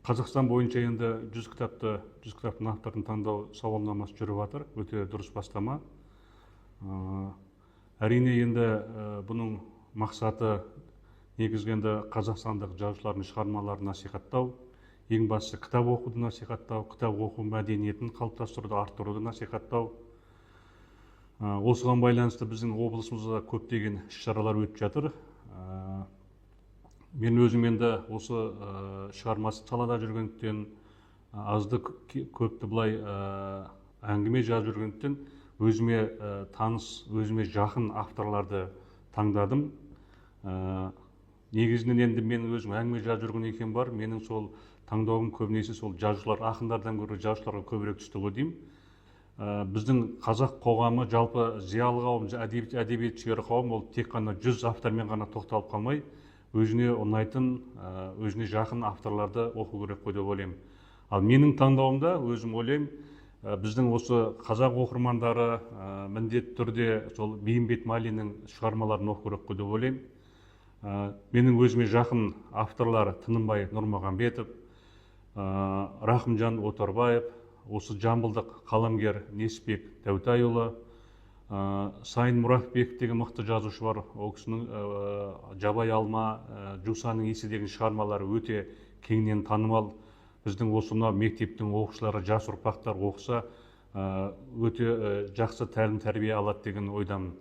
Қазақстан бойынша енді 100 кітаптың авторын таңдау сауалнамасы жүріп жатыр. Өте дұрыс бастама. Әрине енді бұның мақсаты негізгі енді қазақстандық жазушылардың шығармаларын насихаттау, ең бастысы кітап оқуды насихаттау, кітап оқу мәдениетін қалыптастыруды, арттыруды насихаттау. Осыған байланысты біздің облысымызда көптеген іс-шаралар өтіп жатыр. Мен өзім енді осы шығармасы салада жүргендіктен, азды көпті былай әңгіме жазып жүргендіктен өзіме таныс, өзіме жақын авторларды таңдадым. Негізінен енді мен өзім әңгіме жазып жүрген екен бар, менің сол таңдауым көбінесе сол жазушылар, ақындардан гөрі жазушыларға көбірек түсті ғой деймін. Біздің қазақ қоғамы, жалпы зиялы қауым, әдебиет сүйер қауым, ол тек қана 100 автормен ғана тоқталып қалмай, өзіне ұнайтын, өзіне жақын авторларды оқу керек қой деп ойлаймын. Ал менің таңдауымда өзім ойлаймын, біздің осы қазақ оқырмандары міндетті түрде сол Бейімбет Майлиннің шығармаларын оқу керек қой деп ойлаймын. Менің өзіме жақын авторлар Тынымбай Нұрмағамбетов, Рахымжан Отарбаев, осы жамбылдық қаламгер Несіпбек Дәутайұлы, Сайын Мұратбеков деген мықты жазушы бар. Ол кісінің Жабай алма, Жусанның иісі деген шығармалары өте кеңінен танымал. Біздің осы мектептің оқушылары, жас ұрпақтар оқыса, өте жақсы тәлім тәрбие алады деген ойдамын.